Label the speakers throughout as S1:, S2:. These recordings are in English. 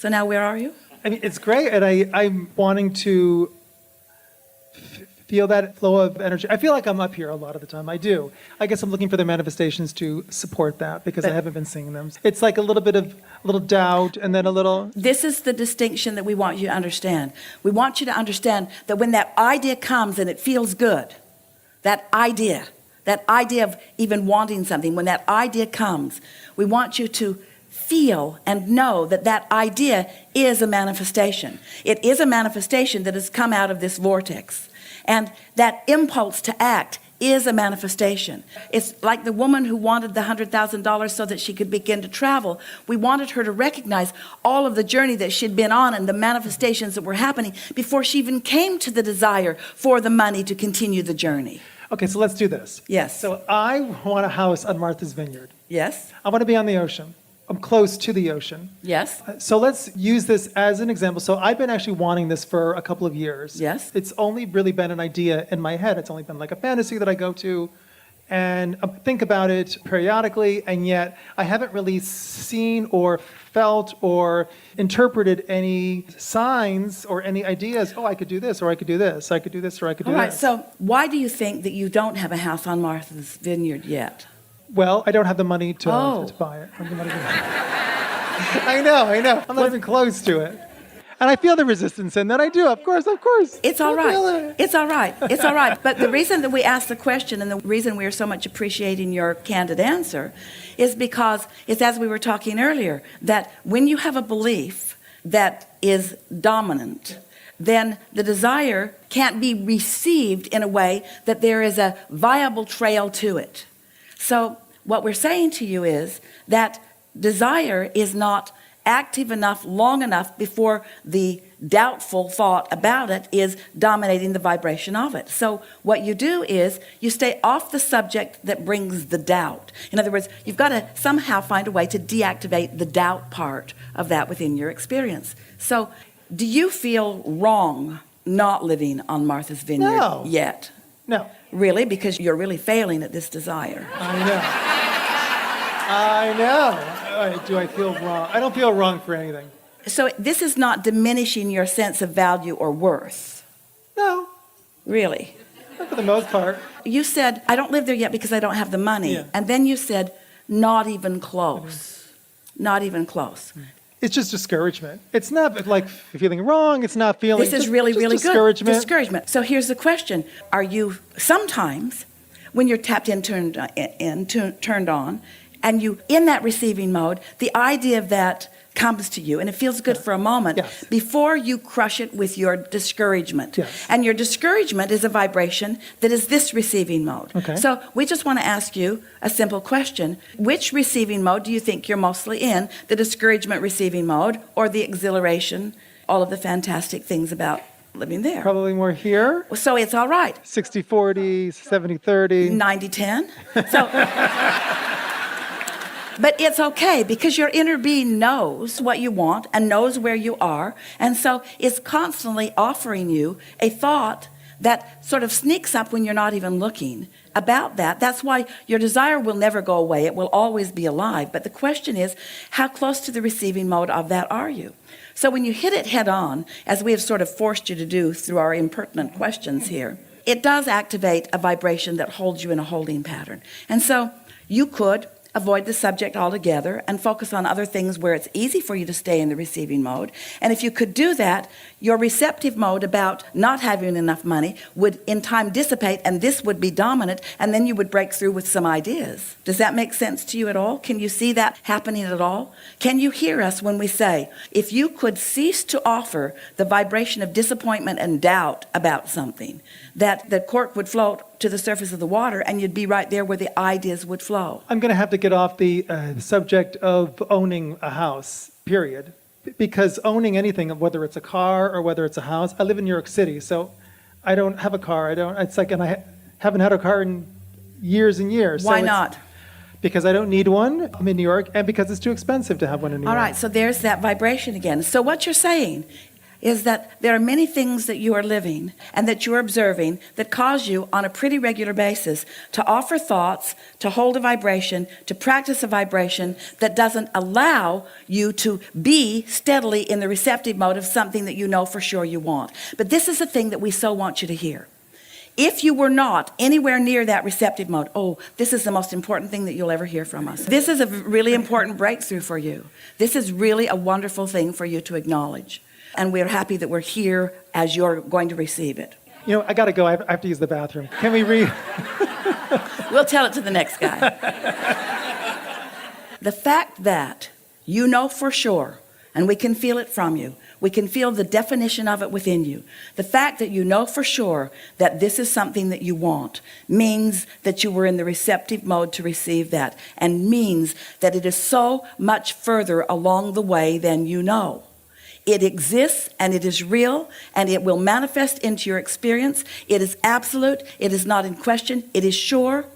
S1: So now where are you?
S2: I mean, it's great, and I'm wanting to feel that flow of energy. I feel like I'm up here a lot of the time. I do. I guess I'm looking for the manifestations to support that because I haven't been seeing them. It's like a little doubt and then a little...
S1: This is the distinction that we want you to understand. We want you to understand that when that idea comes and it feels good, that idea of even wanting something, when that idea comes, we want you to feel and know that that idea is a manifestation. It is a manifestation that has come out of this vortex. And that impulse to act is a manifestation. It's like the woman who wanted the $100,000 so that she could begin to travel. We wanted her to recognize all of the journey that she'd been on and the manifestations that were happening before she even came to the desire for the money to continue the journey.
S2: Okay, so let's do this.
S1: Yes.
S2: So I want a house on Martha's Vineyard.
S1: Yes.
S2: I want to be on the ocean. I'm close to the ocean.
S1: Yes.
S2: So let's use this as an example. So I've been actually wanting this for a couple of years.
S1: Yes.
S2: It's only really been an idea in my head. It's only been like a fantasy that I go to and think about it periodically, and yet I haven't really seen or felt or interpreted any signs or any ideas. Oh, I could do this, or I could do this. I could do this, or I could do
S1: All right,
S2: this.
S1: so why do you think that you don't have a house on Martha's Vineyard yet?
S2: Well, I don't have the money to buy it. I know. I'm not even close to it. And I feel the resistance in that. I do, of course.
S1: It's all
S2: I feel
S1: right.
S2: it.
S1: It's all right. It's all right. But the reason that we asked the question and the reason we are so much appreciating your candid answer is because it's as we were talking earlier, that when you have a belief that is dominant, then the desire can't be received in a way that there is a viable trail to it. So what we're saying to you is that desire is not active enough, long enough before the doubtful thought about it is dominating the vibration of it. So what you do is you stay off the subject that brings the doubt. In other words, you've got to somehow find a way to deactivate the doubt part of that within your experience. So do you feel wrong not living on Martha's Vineyard yet?
S2: No.
S1: Really? Because you're really failing at this desire.
S2: I know. Do I feel wrong? I don't feel wrong for anything.
S1: So this is not diminishing your sense of value or worth.
S2: No.
S1: Really?
S2: Not for the most part.
S1: You said, I don't live there yet because I don't have the money.
S2: Yeah.
S1: And then you said, not even close. Not even close.
S2: It's just discouragement. It's not like feeling wrong. It's not feeling...
S1: This is really, really good.
S2: Discouragement.
S1: So here's the question. Are you sometimes, when you're tapped in, turned on, and you in that receiving mode, the idea of that comes to you and it feels good for a moment before you crush it with your discouragement. And your discouragement is a vibration that is this receiving mode. So we just want to ask you a simple question. Which receiving mode do you think you're mostly in? The discouragement receiving mode or the exhilaration, all of the fantastic things about living there?
S2: Probably more here.
S1: So it's all right.
S2: 60-40, 70-30.
S1: 90-10. So... But it's okay because your inner being knows what you want and knows where you are. And so it's constantly offering you a thought that sort of sneaks up when you're not even looking about that. That's why your desire will never go away. It will always be alive. But the question is, how close to the receiving mode of that are you? So when you hit it head on, as we have sort of forced you to do through our impertinent questions here, it does activate a vibration that holds you in a holding pattern. And so you could avoid the subject altogether and focus on other things where it's easy for you to stay in the receiving mode. And if you could do that, your receptive mode about not having enough money would in time dissipate and this would be dominant, and then you would break through with some ideas. Does that make sense to you at all? Can you see that happening at all? Can you hear us when we say, if you could cease to offer the vibration of disappointment and doubt about something, that the cork would float to the surface of the water and you'd be right there where the ideas would flow?
S2: I'm going to have to get off the subject of owning a house, period. Because owning anything, whether it's a car or whether it's a house, I live in New York City, so I don't have a car. And I haven't had a car in years and years.
S1: Why not?
S2: Because I don't need one. I'm in New York, and because it's too expensive to have one in New York.
S1: All right, so there's that vibration again. So what you're saying, is that there are many things that you are living and that you're observing that cause you on a pretty regular basis to offer thoughts, to hold a vibration, to practice a vibration that doesn't allow you to be steadily in the receptive mode of something that you know for sure you want. But this is the thing that we so want you to hear. If you were not anywhere near that receptive mode, this is the most important thing that you'll ever hear from us. This is a really important breakthrough for you. This is really a wonderful thing for you to acknowledge. And we're happy that we're here as you're going to receive it.
S2: I got to go. I have to use the bathroom. Can we read?
S1: We'll tell it to the next guy. The fact that you know for sure, and we can feel it from you, we can feel the definition of it within you. The fact that you know for sure that this is something that you want means that you were in the receptive mode to receive that, and means that it is so much further along the way than you know. It exists, and it is real, and it will manifest into your experience. It is absolute. It is not in question. It is sure.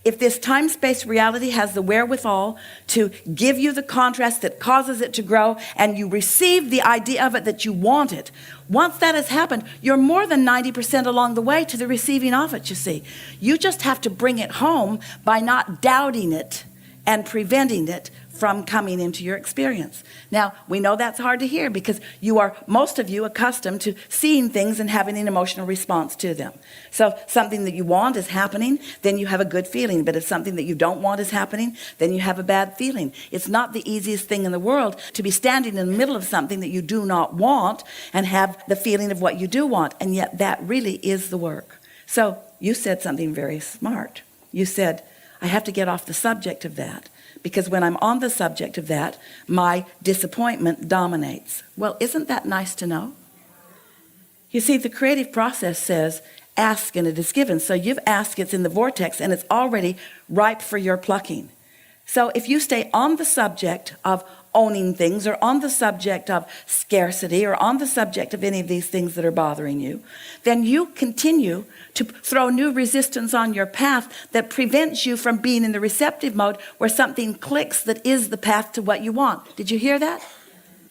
S1: If this time-space reality has the wherewithal to give you the contrast that causes it to grow, and you receive the idea of it that you want it, once that has happened, you're more than 90% along the way to the receiving of it, you see. You just have to bring it home by not doubting it and preventing it from coming into your experience. Now, we know that's hard to hear because most of you, accustomed to seeing things and having an emotional response to them. So if something that you want is happening, then you have a good feeling. But if something that you don't want is happening, then you have a bad feeling. It's not the easiest thing in the world to be standing in the middle of something that you do not want and have the feeling of what you do want. And yet that really is the work. So you said something very smart. You said, I have to get off the subject of that, because when I'm on the subject of that, my disappointment dominates. Well, isn't that nice to know? You see, the creative process says, ask and it is given. So you've asked, it's in the vortex, and it's already ripe for your plucking. So if you stay on the subject of owning things, or on the subject of scarcity, or on the subject of any of these things that are bothering you, then you continue to throw new resistance on your path that prevents you from being in the receptive mode where something clicks that is the path to what you want. Did you hear that?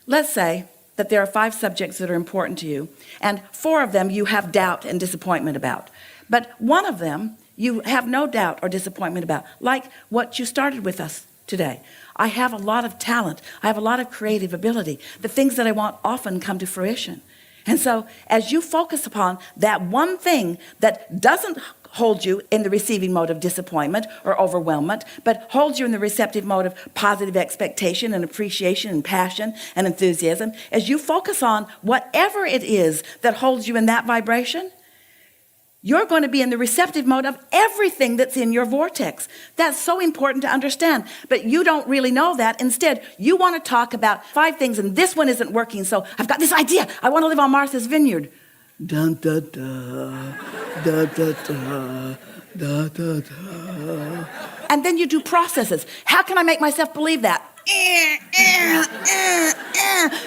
S1: Let's say that there are 5 subjects that are important to you, and 4 of them you have doubt and disappointment about. But one of them you have no doubt or disappointment about, like what you started with us today. I have a lot of talent. I have a lot of creative ability. The things that I want often come to fruition. And so as you focus upon that one thing that doesn't hold you in the receiving mode of disappointment or overwhelmment, but holds you in the receptive mode of positive expectation and appreciation and passion and enthusiasm, as you focus on whatever it is that holds you in that vibration, you're going to be in the receptive mode of everything that's in your vortex. That's so important to understand, but you don't really know that. Instead, you want to talk about 5 things, and this one isn't working, so I've got this idea. I want to live on Martha's Vineyard. Dun, da, da, da, da, da, da, da, da. And then you do processes. How can I make myself believe that?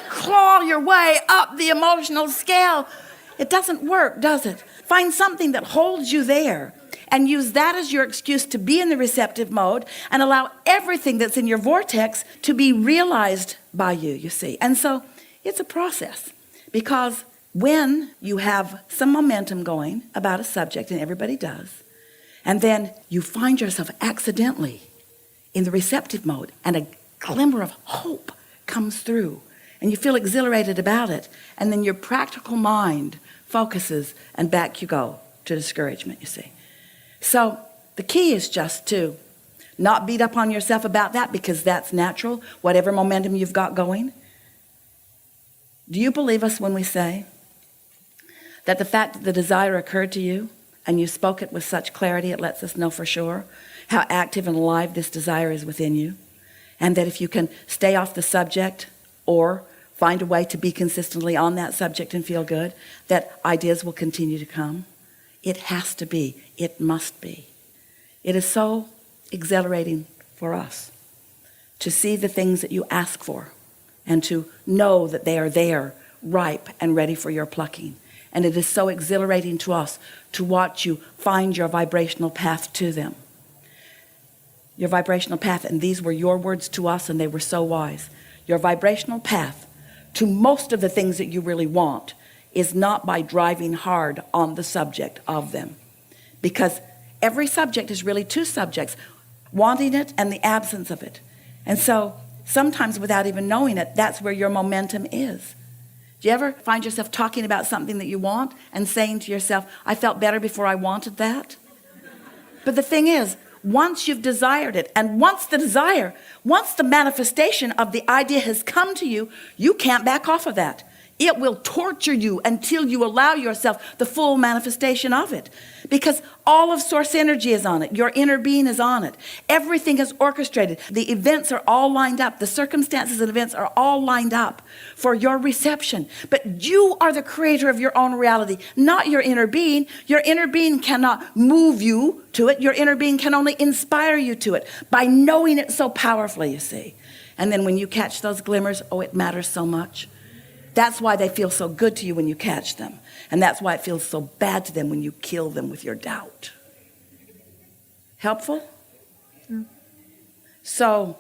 S1: Claw your way up the emotional scale. It doesn't work, does it? Find something that holds you there and use that as your excuse to be in the receptive mode and allow everything that's in your vortex to be realized by you, you see. And so it's a process, because when you have some momentum going about a subject, and everybody does, and then you find yourself accidentally in the receptive mode and a glimmer of hope comes through and you feel exhilarated about it, and then your practical mind focuses and back you go to discouragement, you see. So the key is just to not beat up on yourself about that, because that's natural, whatever momentum you've got going. Do you believe us when we say that the fact that the desire occurred to you and you spoke it with such clarity, it lets us know for sure how active and alive this desire is within you, and that if you can stay off the subject or find a way to be consistently on that subject and feel good, that ideas will continue to come? It has to be. It must be. It is so exhilarating for us to see the things that you ask for and to know that they are there, ripe and ready for your plucking. And it is so exhilarating to us to watch you find your vibrational path to them. Your vibrational path, and these were your words to us, and they were so wise. Your vibrational path to most of the things that you really want is not by driving hard on the subject of them. Because every subject is really two subjects, wanting it and the absence of it. And so sometimes without even knowing it, that's where your momentum is. Do you ever find yourself talking about something that you want and saying to yourself, I felt better before I wanted that? But the thing is, once you've desired it, and once the manifestation of the idea has come to you, you can't back off of that. It will torture you until you allow yourself the full manifestation of it. Because all of source energy is on it. Your inner being is on it. Everything is orchestrated. The events are all lined up. The circumstances and events are all lined up for your reception. But you are the creator of your own reality, not your inner being. Your inner being cannot move you to it. Your inner being can only inspire you to it by knowing it so powerfully, you see. And then when you catch those glimmers, oh, it matters so much. That's why they feel so good to you when you catch them. And that's why it feels so bad to them when you kill them with your doubt. Helpful?
S2: Yeah.
S1: So,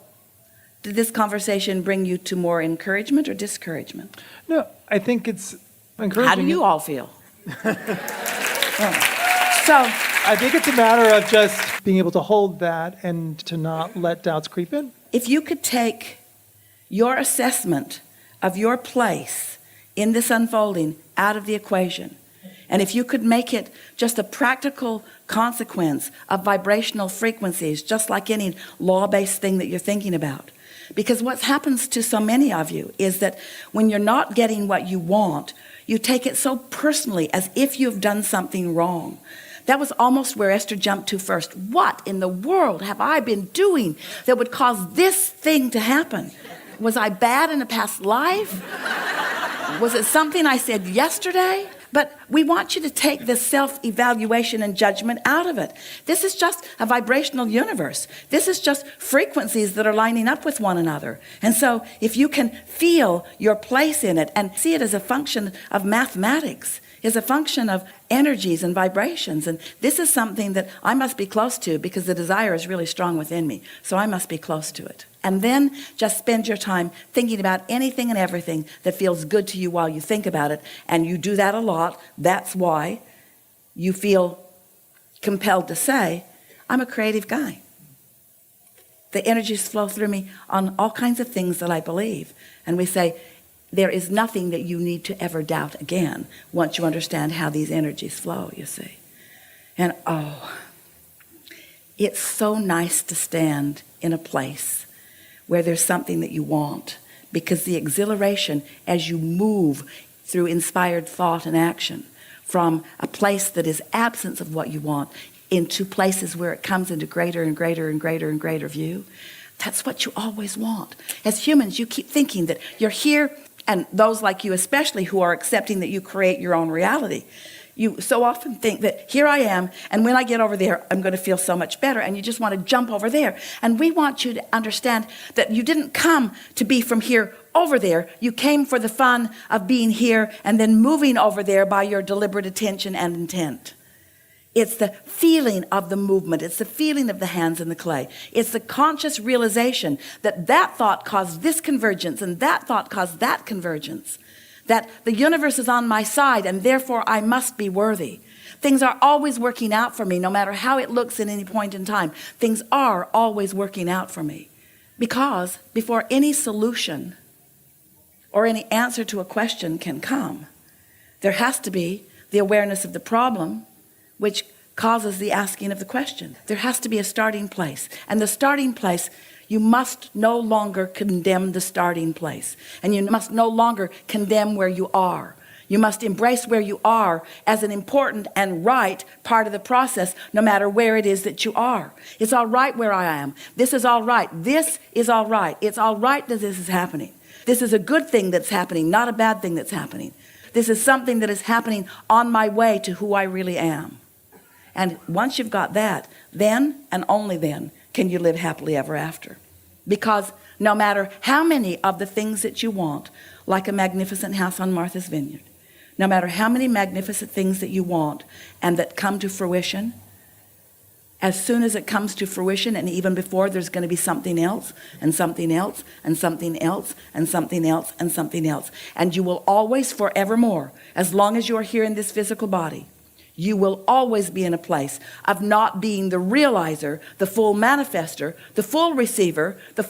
S1: did this conversation bring you to more encouragement or discouragement?
S2: No, I think it's encouraging.
S1: How do you all feel? So,
S2: I think it's a matter of just being able to hold that and to not let doubts creep in.
S1: if you could take your assessment of your place in this unfolding out of the equation, and if you could make it just a practical consequence of vibrational frequencies, just like any law-based thing that you're thinking about. Because what happens to so many of you is that when you're not getting what you want, you take it so personally, as if you've done something wrong. That was almost where Esther jumped to first. What in the world have I been doing that would cause this thing to happen? Was I bad in a past life? Was it something I said yesterday? But we want you to take this self-evaluation and judgment out of it. This is just a vibrational universe. This is just frequencies that are lining up with one another. And so if you can feel your place in it and see it as a function of mathematics, is a function of energies and vibrations. And this is something that I must be close to because the desire is really strong within me. So I must be close to it. And then just spend your time thinking about anything and everything that feels good to you while you think about it. And you do that a lot. That's why you feel compelled to say, I'm a creative guy. The energies flow through me on all kinds of things that I believe. And we say, there is nothing that you need to ever doubt again once you understand how these energies flow, you see. And it's so nice to stand in a place where there's something that you want, because the exhilaration as you move through inspired thought and action from a place that is absence of what you want into places where it comes into greater and greater and greater and greater view, that's what you always want. As humans, you keep thinking that you're here, and those like you especially who are accepting that you create your own reality, you so often think that here I am, and when I get over there, I'm going to feel so much better, and you just want to jump over there. And we want you to understand that you didn't come to be from here over there. You came for the fun of being here and then moving over there by your deliberate attention and intent. It's the feeling of the movement. It's the feeling of the hands in the clay. It's the conscious realization that that thought caused this convergence and that thought caused that convergence. That the universe is on my side and therefore I must be worthy. Things are always working out for me, no matter how it looks at any point in time. Things are always working out for me. Because before any solution or any answer to a question can come, there has to be the awareness of the problem, which causes the asking of the question. There has to be a starting place. And the starting place, you must no longer condemn the starting place. And you must no longer condemn where you are. You must embrace where you are as an important and right part of the process, no matter where it is that you are. It's all right where I am. This is all right. This is all right. It's all right that this is happening. This is a good thing that's happening, not a bad thing that's happening. This is something that is happening on my way to who I really am. And once you've got that, then and only then can you live happily ever after. Because no matter how many of the things that you want, like a magnificent house on Martha's Vineyard, no matter how many magnificent things that you want and that come to fruition, as soon as it comes to fruition, and even before, there's going to be something else and something else and something else and something else and something else. And you will always, forevermore, as long as you are here in this physical body, you will always be in a place of not being the realizer, the full manifester, the full receiver, the